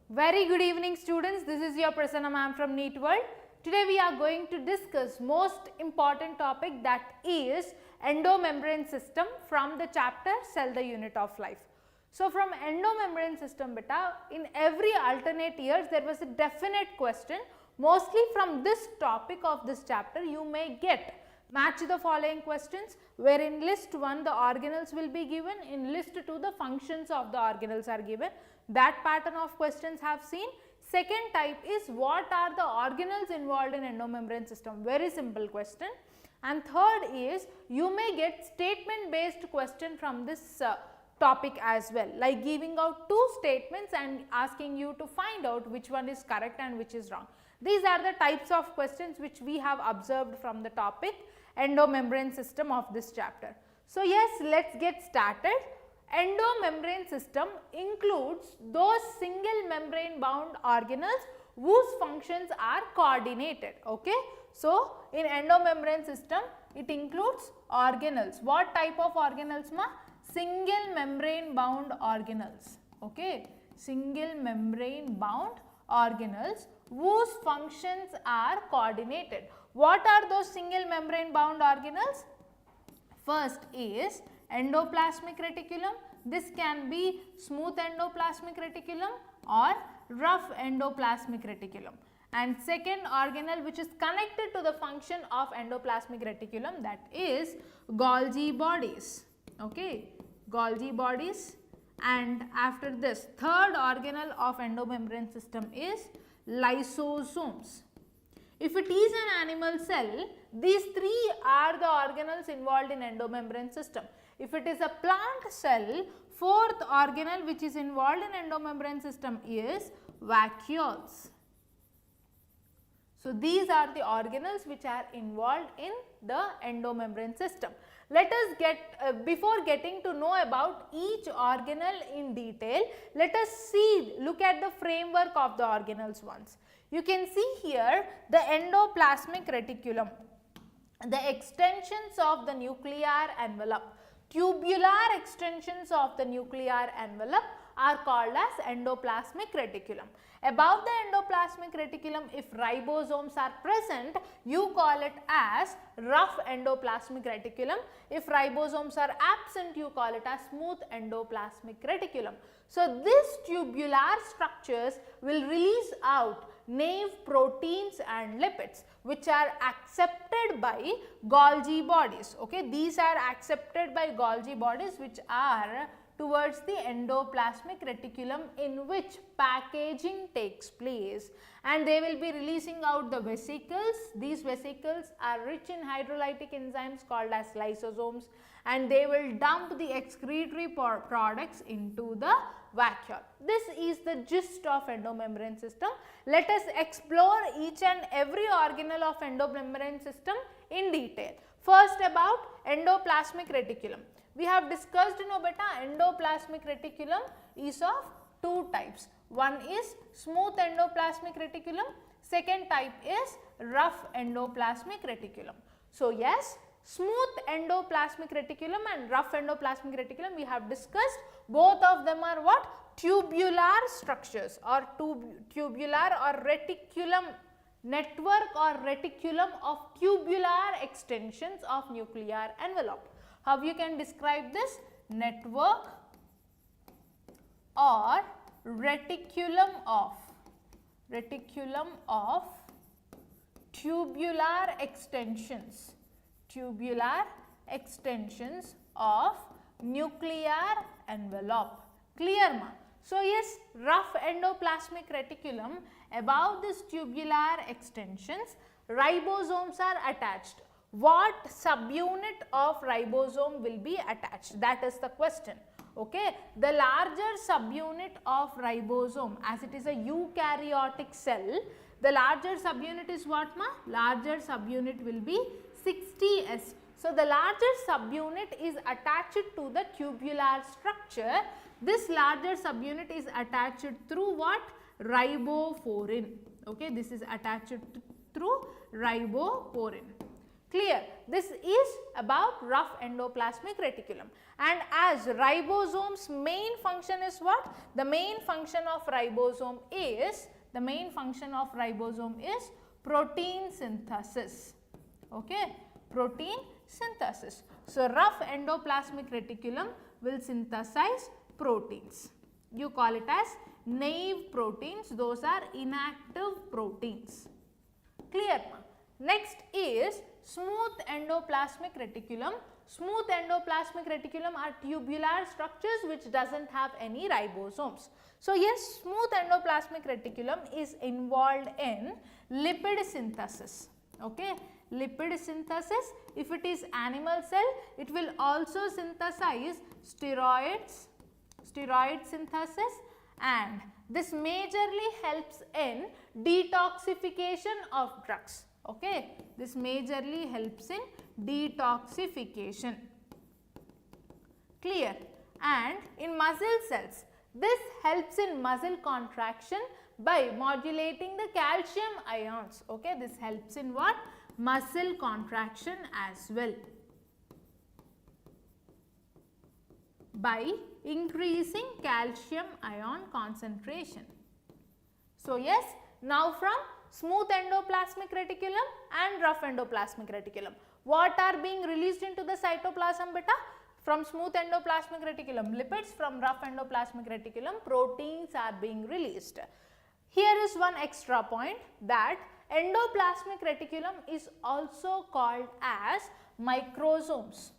Very good evening students, this is your Prasanna ma'am from NEET World. Today we are going to discuss most important topic, that is endomembrane system from the chapter Cell the Unit of Life. So from endomembrane system beta, in every alternate years there was a definite question, mostly from this topic of this chapter you may get. Match the following questions, where in list 1 the organelles will be given, in list 2 the functions of the organelles are given. That pattern of questions have seen. Second type is what are the organelles involved in endomembrane system, very simple question. And third is you may get statement based question from this topic as well, like giving out two statements and asking you to find out which one is correct and which is wrong. These are the types of questions which we have observed from the topic endomembrane system of this chapter. So yes, let's get started. Endomembrane system includes those single membrane bound organelles whose functions are coordinated. Okay. So in endomembrane system it includes organelles. What type of organelles ma? Single membrane bound organelles. Okay. Single membrane bound organelles whose functions are coordinated. What are those single membrane bound organelles? First is endoplasmic reticulum. This can be smooth endoplasmic reticulum or rough endoplasmic reticulum. And second organelle which is connected to the function of endoplasmic reticulum, that is Golgi bodies. Okay, Golgi bodies. And after this, third organelle of endomembrane system is lysosomes. If it is an animal cell, these three are the organelles involved in endomembrane system. If it is a plant cell, fourth organelle which is involved in endomembrane system is vacuoles. So these are the organelles which are involved in the endomembrane system. Let us get, before getting to know about each organelle in detail, let us look at the framework of the organelles once. You can see here the endoplasmic reticulum, the extensions of the nuclear envelope, tubular extensions of the nuclear envelope are called as endoplasmic reticulum. Above the endoplasmic reticulum, if ribosomes are present, you call it as rough endoplasmic reticulum. If ribosomes are absent, you call it as smooth endoplasmic reticulum. So these tubular structures will release out naive proteins and lipids which are accepted by Golgi bodies. Okay, these are accepted by Golgi bodies which are towards the endoplasmic reticulum, in which packaging takes place, and they will be releasing out the vesicles. These vesicles are rich in hydrolytic enzymes called as lysosomes, and they will dump the excretory products into the vacuole. This is the gist of endomembrane system. Let us explore each and every organelle of endomembrane system in detail. First, about endoplasmic reticulum. We have discussed endoplasmic reticulum is of two types. One is smooth endoplasmic reticulum, second type is rough endoplasmic reticulum. So yes, smooth endoplasmic reticulum and rough endoplasmic reticulum we have discussed. Both of them are what? Tubular structures or tubular or reticulum network or reticulum of tubular extensions of nuclear envelope. How you can describe this? Network or reticulum of tubular extensions of nuclear envelope. Clear ma? So yes, rough endoplasmic reticulum, above this tubular extensions, ribosomes are attached. What subunit of ribosome will be attached? That is the question. Okay, the larger subunit of ribosome, as it is a eukaryotic cell, the larger subunit is what ma? Larger subunit will be 60S. So the larger subunit is attached to the tubular structure. This larger subunit is attached through what? Riboporin. Okay, this is attached through riboporin. Clear? This is about rough endoplasmic reticulum. And as ribosome's main function is what? The main function of ribosome is protein synthesis. Okay, protein synthesis. So rough endoplasmic reticulum will synthesize proteins. You call it as naive proteins. Those are inactive proteins. Clear? Next is smooth endoplasmic reticulum. Smooth endoplasmic reticulum are tubular structures which doesn't have any ribosomes. So yes, smooth endoplasmic reticulum is involved in lipid synthesis. Okay, lipid synthesis. If it is animal cell, it will also synthesize steroids, steroid synthesis, and this majorly helps in detoxification of drugs. Okay, this majorly helps in detoxification. Clear? And in muscle cells, this helps in muscle contraction by modulating the calcium ions. Okay, this helps in what? Muscle contraction as well, by increasing calcium ion concentration. So yes, now from smooth endoplasmic reticulum and rough endoplasmic reticulum, what are being released into the cytoplasm beta? From smooth endoplasmic reticulum lipids, from rough endoplasmic reticulum proteins are being released. Here is one extra point, that endoplasmic reticulum is also called as microsomes.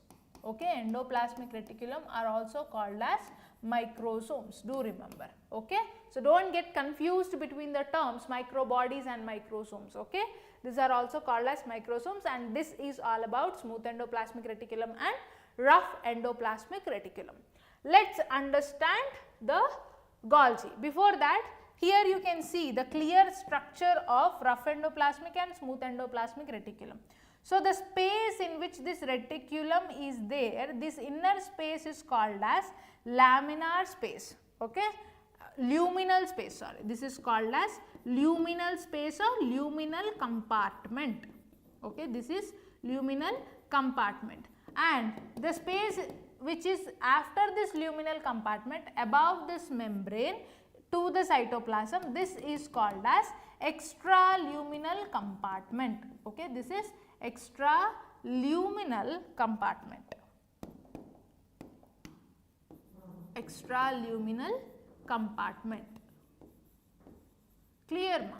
Okay, endoplasmic reticulum are also called as microsomes, do remember. Okay, so don't get confused between the terms microbodies and microsomes. Okay, these are also called as microsomes, and this is all about smooth endoplasmic reticulum and rough endoplasmic reticulum. Let's understand the Golgi. Before that, here you can see the clear structure of rough endoplasmic and smooth endoplasmic reticulum. So the space in which this reticulum is there, this inner space is called as laminar space. Okay, luminal space, sorry, this is called as luminal space or luminal compartment. Okay, this is luminal compartment, and the space which is after this luminal compartment above this membrane to the cytoplasm, this is called as extraluminal compartment. Okay, this is extraluminal compartment. Extraluminal compartment. Clear, ma?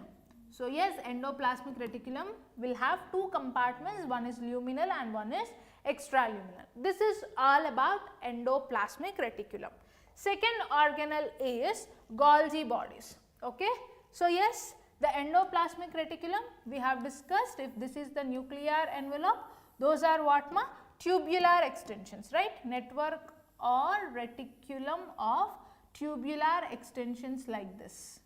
So yes, endoplasmic reticulum will have two compartments, one is luminal and one is extraluminal. This is all about endoplasmic reticulum. Second organelle is Golgi bodies. Okay, so yes, the endoplasmic reticulum we have discussed. If this is the nuclear envelope, those are what, ma? Tubular extensions, right? Network or reticulum of tubular extensions like this.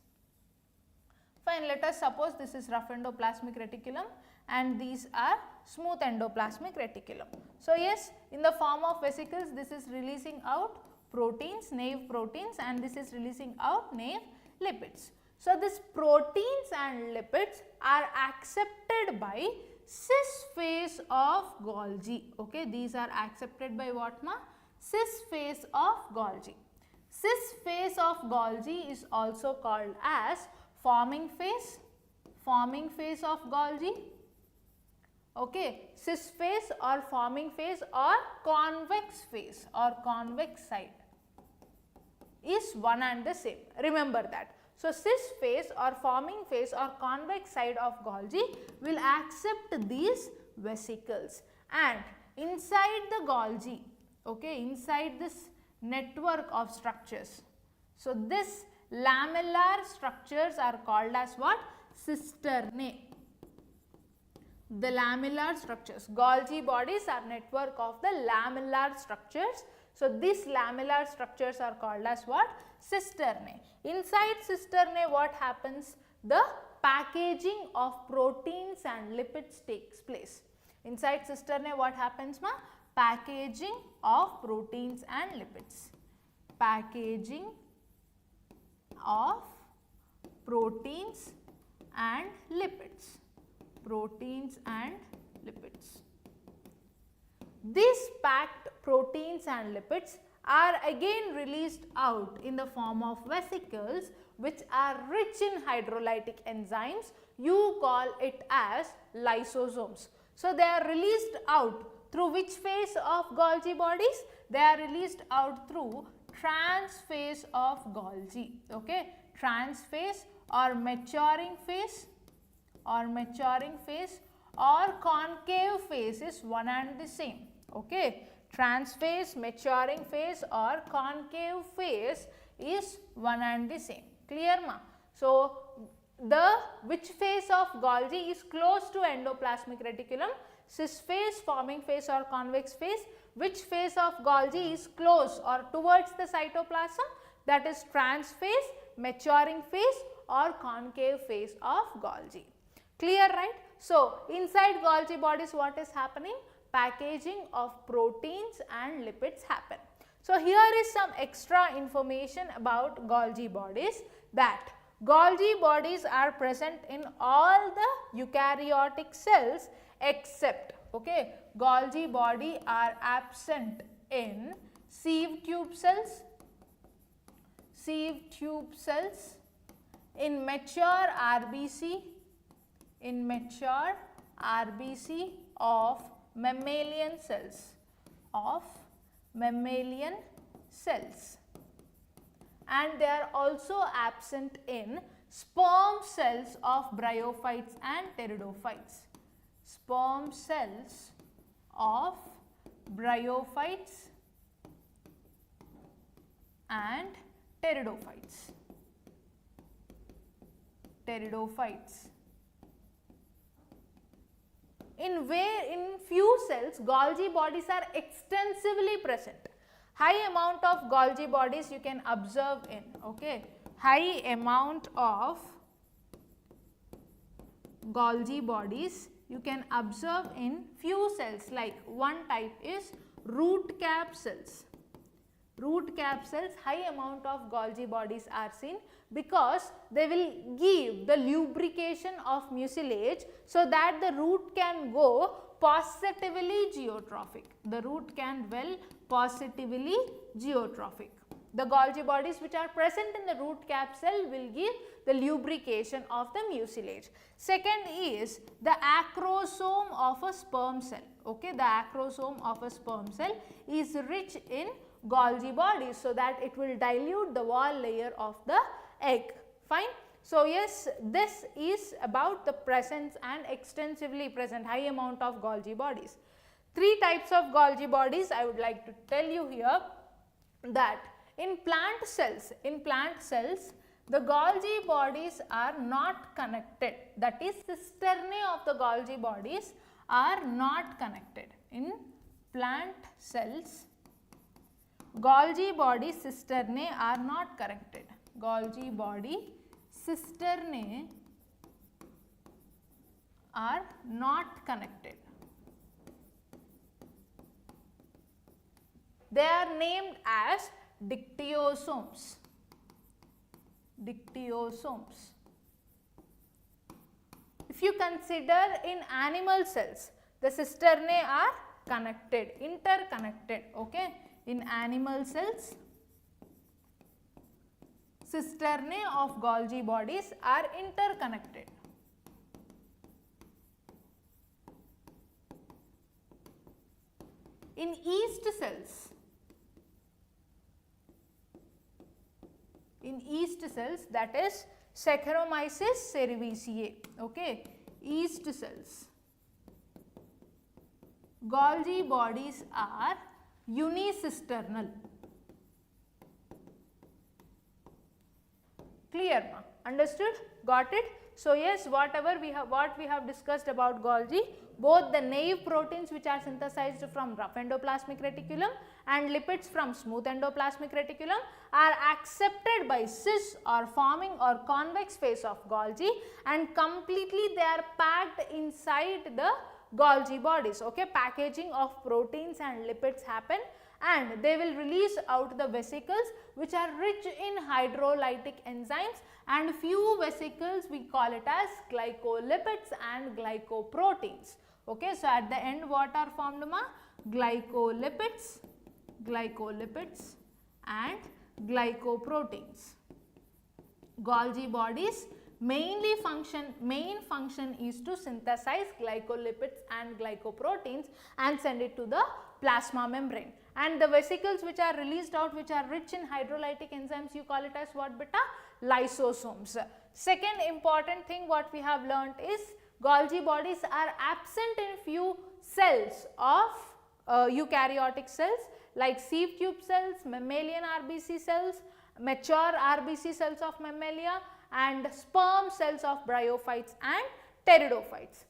Fine, let us suppose this is rough endoplasmic reticulum and these are smooth endoplasmic reticulum. So yes, in the form of vesicles, this is releasing out proteins, naive proteins, and this is releasing out naive lipids. So these proteins and lipids are accepted by cis phase of Golgi. Okay, these are accepted by what, ma? Cis phase of Golgi. Cis phase of Golgi is also called as forming phase of Golgi. Okay, cis phase or forming phase or convex phase or convex side is one and the same. Remember that. So cis phase or forming phase or convex side of Golgi will accept these vesicles, and inside the Golgi, okay, inside this network of structures, so this lamellar structures are called as what? Cisternae. The lamellar structures, Golgi bodies are network of the lamellar structures. So these lamellar structures are called as what? Cisternae. Inside cisternae, what happens? The packaging of proteins and lipids takes place. Inside cisternae, what happens, ma? Packaging of proteins and lipids. Packaging of proteins and lipids. Proteins and lipids. these packed proteins and lipids are again released out in the form of vesicles which are rich in hydrolytic enzymes. You call it as lysosomes. So, they are released out through which phase of Golgi bodies? They are released out through trans phase of Golgi, okay, trans phase or maturing phase or concave phase is one and the same, okay. Trans phase, maturing phase or concave phase is one and the same, clear ma? So, which phase of Golgi is close to endoplasmic reticulum? Cis phase, forming phase or convex phase. Which phase of Golgi is close or towards the cytoplasm? That is trans phase, maturing phase or concave phase of Golgi. Clear, right? So, inside Golgi bodies what is happening? Packaging of proteins and lipids happen. So, here is some extra information about Golgi bodies, that Golgi bodies are present in all the eukaryotic cells except, okay, Golgi body are absent in sieve tube cells, in mature RBC of mammalian cells, and they are also absent in sperm cells of bryophytes and pteridophytes. Sperm cells of bryophytes and pteridophytes. In few cells, Golgi bodies are extensively present. High amount of Golgi bodies you can observe in, okay, high amount of Golgi bodies you can observe in few cells, like one type is root cap cells. Root cap cells, high amount of Golgi bodies are seen because they will give the lubrication of mucilage so that the root can go positively geotrophic. The root can dwell positively geotrophic. The Golgi bodies which are present in the root cap cell will give the lubrication of the mucilage. Second is the acrosome of a sperm cell. Okay, the acrosome of a sperm cell is rich in Golgi bodies so that it will dilute the wall layer of the egg. Fine. So, yes, this is about the presence and extensively present high amount of Golgi bodies. Three types of Golgi bodies I would like to tell you here, that in plant cells, the Golgi bodies are not connected, that is cisternae of the Golgi bodies are not connected. In plant cells, Golgi body cisternae are not connected. Golgi body cisternae are not connected. They are named as dictyosomes. If you consider in animal cells, the cisternae are connected, interconnected, okay. In animal cells, cisternae of Golgi bodies are interconnected. In yeast cells, that is Saccharomyces cerevisiae, okay, yeast cells, Golgi bodies are unicisternal. Clear ma? Understood? Got it? So, yes, what we have discussed about Golgi, both the naive proteins which are synthesized from rough endoplasmic reticulum and lipids from smooth endoplasmic reticulum are accepted by cis or forming or convex phase of Golgi, and completely they are packed inside the Golgi bodies, okay. Packaging of proteins and lipids happen, and they will release out the vesicles which are rich in hydrolytic enzymes, and few vesicles we call it as glycolipids and glycoproteins, okay. So, at the end what are formed ma? glycolipids and glycoproteins. Golgi bodies main function is to synthesize glycolipids and glycoproteins and send it to the plasma membrane. And the vesicles which are released out, which are rich in hydrolytic enzymes, you call it as what beta? Lysosomes. Second important thing what we have learnt is Golgi bodies are absent in few cells of eukaryotic cells like sieve tube cells, mammalian RBC cells, mature RBC cells of mammalia, and sperm cells of bryophytes and pteridophytes.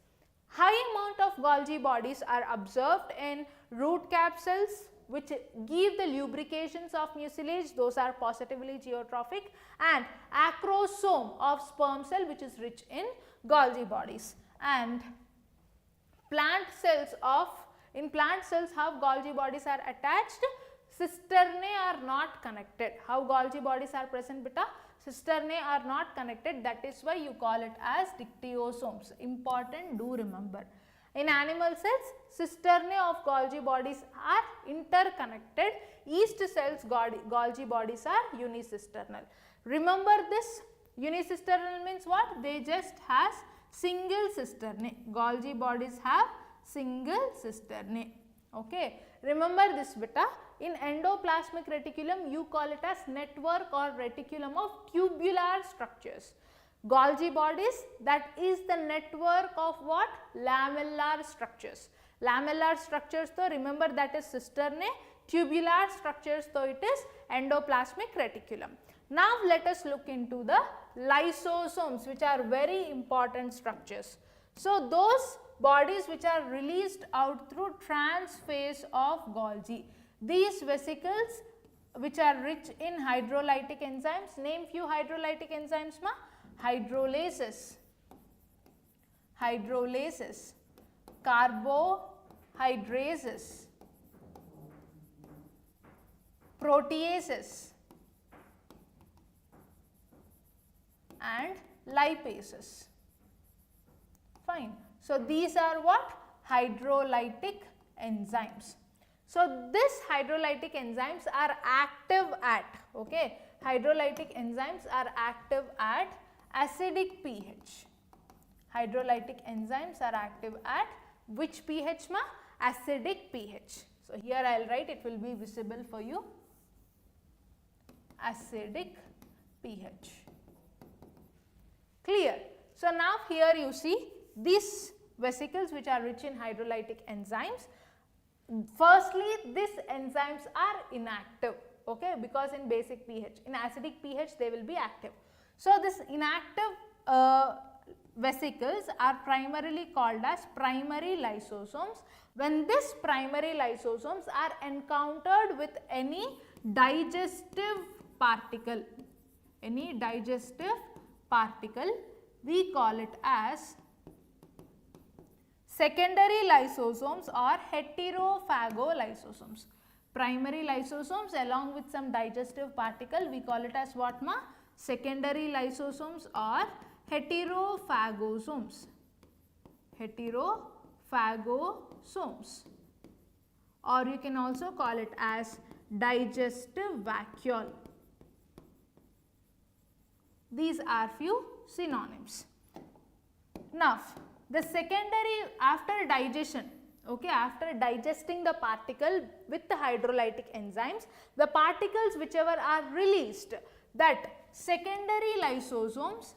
High amount of Golgi bodies are observed in root cap cells which give the lubrications of mucilage, those are positively geotrophic, and acrosome of sperm cell which is rich in Golgi bodies. And in plant cells how Golgi bodies are attached? Cisternae are not connected. How Golgi bodies are present beta? Cisternae are not connected, that is why you call it as dictyosomes. Important, do remember. In animal cells, cisternae of Golgi bodies are interconnected. Yeast cells Golgi bodies are unicisternal. Remember this, unicisternal means what? They just has single cisternae. Golgi bodies have single cisternae. Okay. Remember this beta, in endoplasmic reticulum you call it as network or reticulum of tubular structures. Golgi bodies, that is the network of what? Lamellar structures. Lamellar structures, so remember that is cisternae, tubular structures, so it is endoplasmic reticulum. Now let us look into the lysosomes, which are very important structures. So those bodies which are released out through transphase of Golgi. These vesicles which are rich in hydrolytic enzymes, name few hydrolytic enzymes ma? Hydrolases, carbohydrases, proteases and lipases. Fine. So these are what? Hydrolytic enzymes. So this hydrolytic enzymes are active at, okay, hydrolytic enzymes are active at acidic pH. Hydrolytic enzymes are active at which pH ma? Acidic pH. So here I will write, it will be visible for you, acidic pH. Clear? So now here you see these vesicles which are rich in hydrolytic enzymes. Firstly, these enzymes are inactive, okay, because in basic pH, in acidic pH they will be active. So this inactive vesicles are primarily called as primary lysosomes. When these primary lysosomes are encountered with any digestive particle, we call it as secondary lysosomes or heterophagolysosomes. Primary lysosomes along with some digestive particle, we call it as what ma? Secondary lysosomes or heterophagosomes. Or you can also call it as digestive vacuole. These are few synonyms. Now, the secondary, after digestion, okay, after digesting the particle with the hydrolytic enzymes, the particles whichever are released, that secondary lysosomes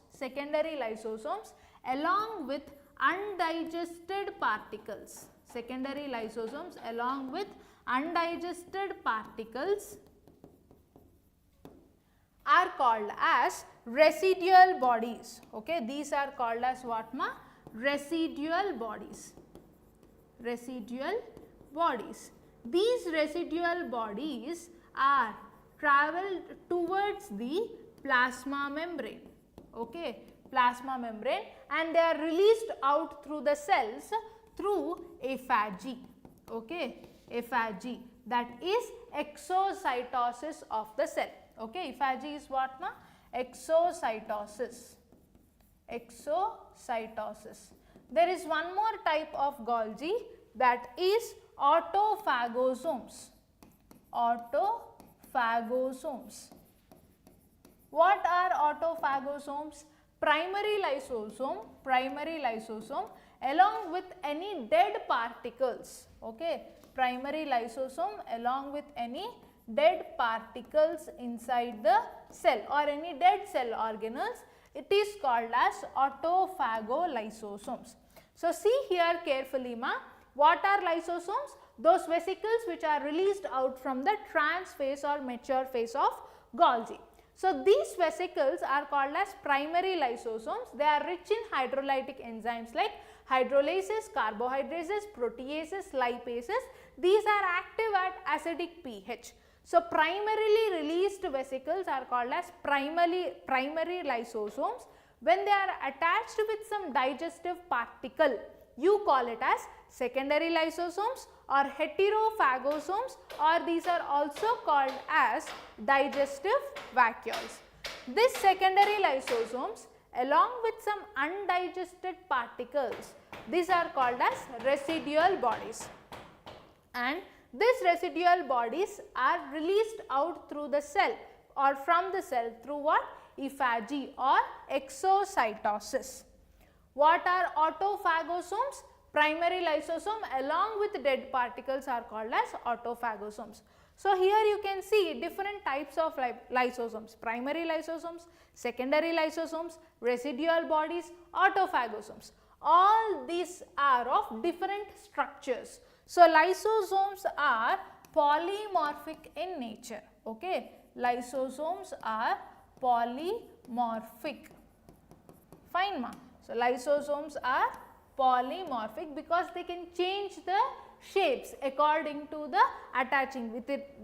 along with undigested particles, are called as residual bodies. Okay, these are called as what ma? Residual bodies. These residual bodies are traveled towards the plasma membrane, okay, plasma membrane, and they are released out through the cells through aphagy, okay, aphagy, that is exocytosis of the cell, okay. Aphagy is what na? Exocytosis. There is one more type of Golgi, that is autophagosomes. Autophagosomes. What are autophagosomes? Primary lysosome along with any dead particles. Okay, primary lysosome along with any dead particles inside the cell or any dead cell organelles, it is called as autophagolysosomes. So see here carefully ma, what are lysosomes? Those vesicles which are released out from the trans phase or mature phase of Golgi. So these vesicles are called as primary lysosomes. They are rich in hydrolytic enzymes like hydrolases, carbohydrases, proteases, lipases. These are active at acidic pH. So primarily released vesicles are called as primary lysosomes. When they are attached with some digestive particle, you call it as secondary lysosomes or heterophagosomes, or these are also called as digestive vacuoles. These secondary lysosomes along with some undigested particles, these are called as residual bodies, and these residual bodies are released out through the cell or from the cell through what? Ephagi or exocytosis. What are autophagosomes? Primary lysosome along with dead particles are called as autophagosomes. So here you can see different types of lysosomes: primary lysosomes, secondary lysosomes, residual bodies, autophagosomes. All these are of different structures. So lysosomes are polymorphic in nature. Okay, lysosomes are polymorphic. Fine ma. So lysosomes are polymorphic because they can change the shapes according to the attaching with it,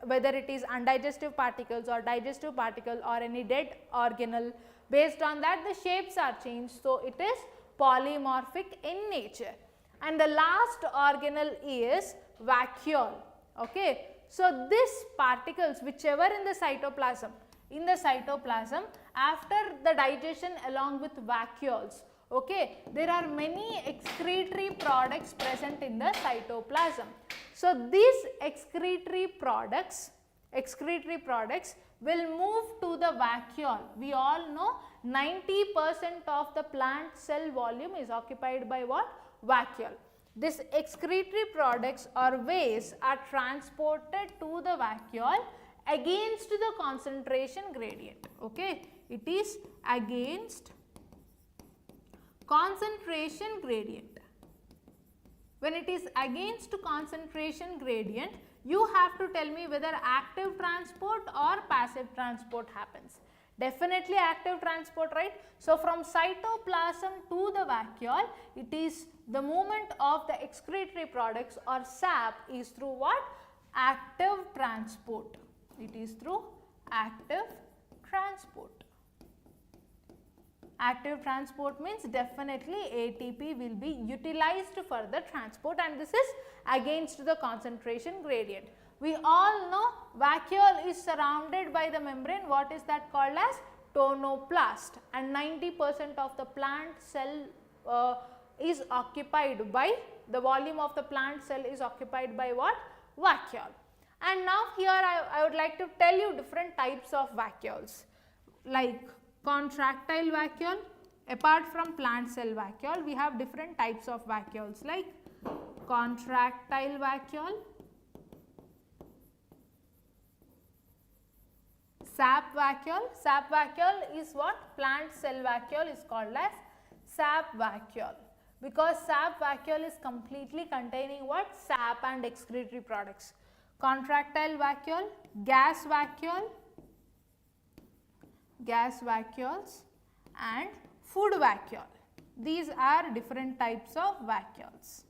whether it is undigestive particles or digestive particle or any dead organelle. Based on that the shapes are changed, so it is polymorphic in nature. And the last organelle is vacuole. Okay. So these particles whichever in the cytoplasm, after the digestion along with vacuoles, okay, there are many excretory products present in the cytoplasm. So these excretory products will move to the vacuole. We all know 90% of the plant cell volume is occupied by what? Vacuole. These excretory products or waste are transported to the vacuole against the concentration gradient. Okay, it is against concentration gradient. When it is against concentration gradient, you have to tell me whether active transport or passive transport happens. Definitely active transport, right? So from cytoplasm to the vacuole, it is the movement of the excretory products or sap is through what? Active transport. It is through active transport. Active transport means definitely ATP will be utilized for the transport, and this is against the concentration gradient. We all know vacuole is surrounded by the membrane. What is that called as? Tonoplast, and 90% of the plant cell is occupied by, the volume of the plant cell is occupied by what? Vacuole. And now here I would like to tell you different types of vacuoles, like contractile vacuole. Apart from plant cell vacuole, we have different types of vacuoles like contractile vacuole, sap vacuole. Sap vacuole is what? Plant cell vacuole is called as sap vacuole, because sap vacuole is completely containing what? Sap and excretory products. Contractile vacuole, gas vacuole, gas vacuoles, and food vacuole. These are different types of vacuoles.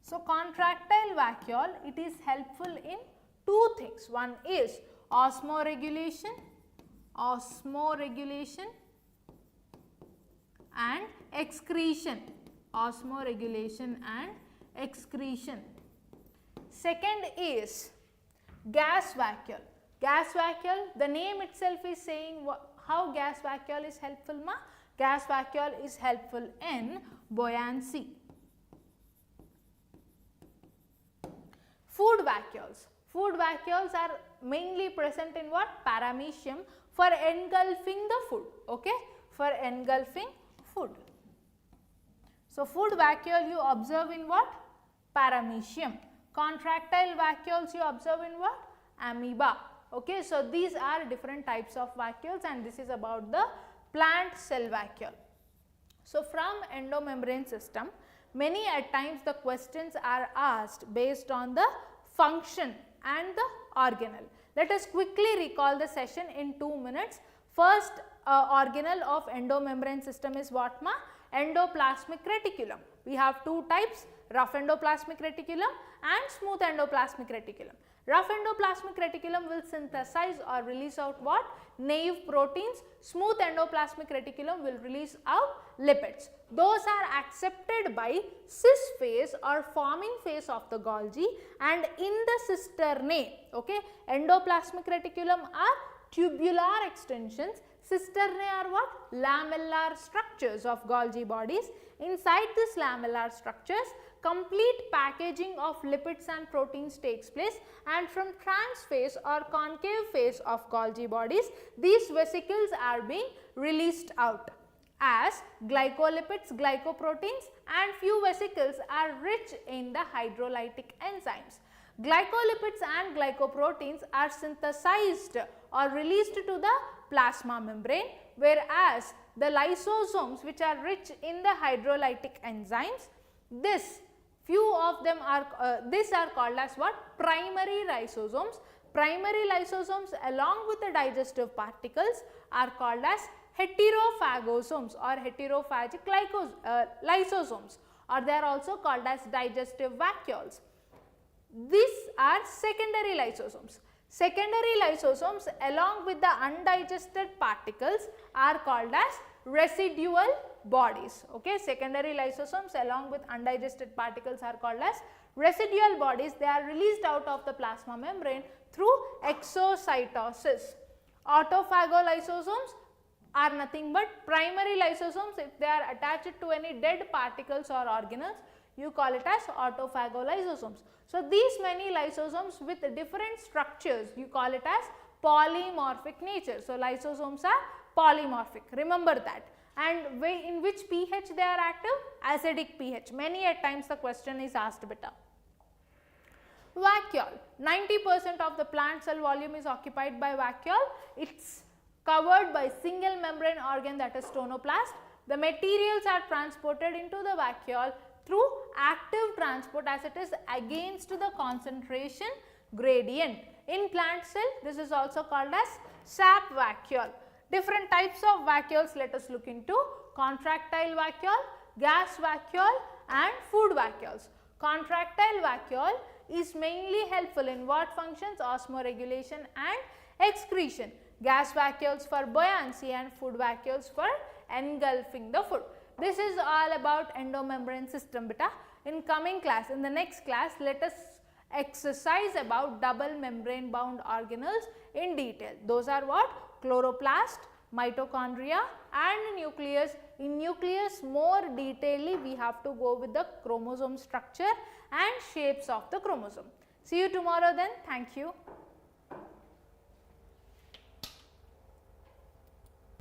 So contractile vacuole, it is helpful in two things. One is osmoregulation and excretion. Osmoregulation and excretion. Second is gas vacuole. Gas vacuole, the name itself is saying how gas vacuole is helpful ma? Gas vacuole is helpful in buoyancy. food vacuoles. Food vacuoles are mainly present in what? Paramecium, for engulfing the food, okay, for engulfing food. So, food vacuole you observe in what? Paramecium. Contractile vacuoles you observe in what? Amoeba, okay. So, these are different types of vacuoles, and this is about the plant cell vacuole. So, from endomembrane system, many at times the questions are asked based on the function and the organelle. Let us quickly recall the session in 2 minutes. First organelle of endomembrane system is what, ma? Endoplasmic reticulum. We have two types, rough endoplasmic reticulum and smooth endoplasmic reticulum. Rough endoplasmic reticulum will synthesize or release out what? Naive proteins. Smooth endoplasmic reticulum will release out lipids. Those are accepted by cis phase or forming phase of the Golgi, and in the cisternae, okay, endoplasmic reticulum are tubular extensions, cisternae are what? Lamellar structures of Golgi bodies. Inside these lamellar structures, complete packaging of lipids and proteins takes place, and from transphase or concave phase of Golgi bodies, these vesicles are being released out as glycolipids, glycoproteins, and few vesicles are rich in the hydrolytic enzymes. Glycolipids and glycoproteins are synthesized or released to the plasma membrane, whereas the lysosomes, which are rich in the hydrolytic enzymes, few of them are these are called as what? Primary lysosomes. Primary lysosomes along with the digestive particles are called as heterophagosomes or heterophagic lysosomes, or they are also called as digestive vacuoles. These are secondary lysosomes. Secondary lysosomes along with the undigested particles are called as residual bodies, okay. Secondary lysosomes along with undigested particles are called as residual bodies. They are released out of the plasma membrane through exocytosis. Autophagolysosomes are nothing but primary lysosomes. If they are attached to any dead particles or organelles, you call it as autophagolysosomes. So, these many lysosomes with different structures, you call it as polymorphic nature. So, lysosomes are polymorphic, remember that. And in which pH they are active? Acidic pH. Many at times the question is asked beta. Vacuole. 90% of the plant cell volume is occupied by vacuole. It's covered by single membrane organ, that is tonoplast. The materials are transported into the vacuole through active transport, as it is against the concentration gradient. In plant cell, this is also called as sap vacuole. Different types of vacuoles let us look into: contractile vacuole, gas vacuole, and food vacuoles. Contractile vacuole is mainly helpful in what functions? Osmoregulation and excretion. Gas vacuoles for buoyancy and food vacuoles for engulfing the food. This is all about endomembrane system beta. In coming class, in the next class, let us exercise about double membrane bound organelles in detail. Those are what? Chloroplast, mitochondria and nucleus. In nucleus more detailedly we have to go with the chromosome structure and shapes of the chromosome. See you tomorrow then. Thank you.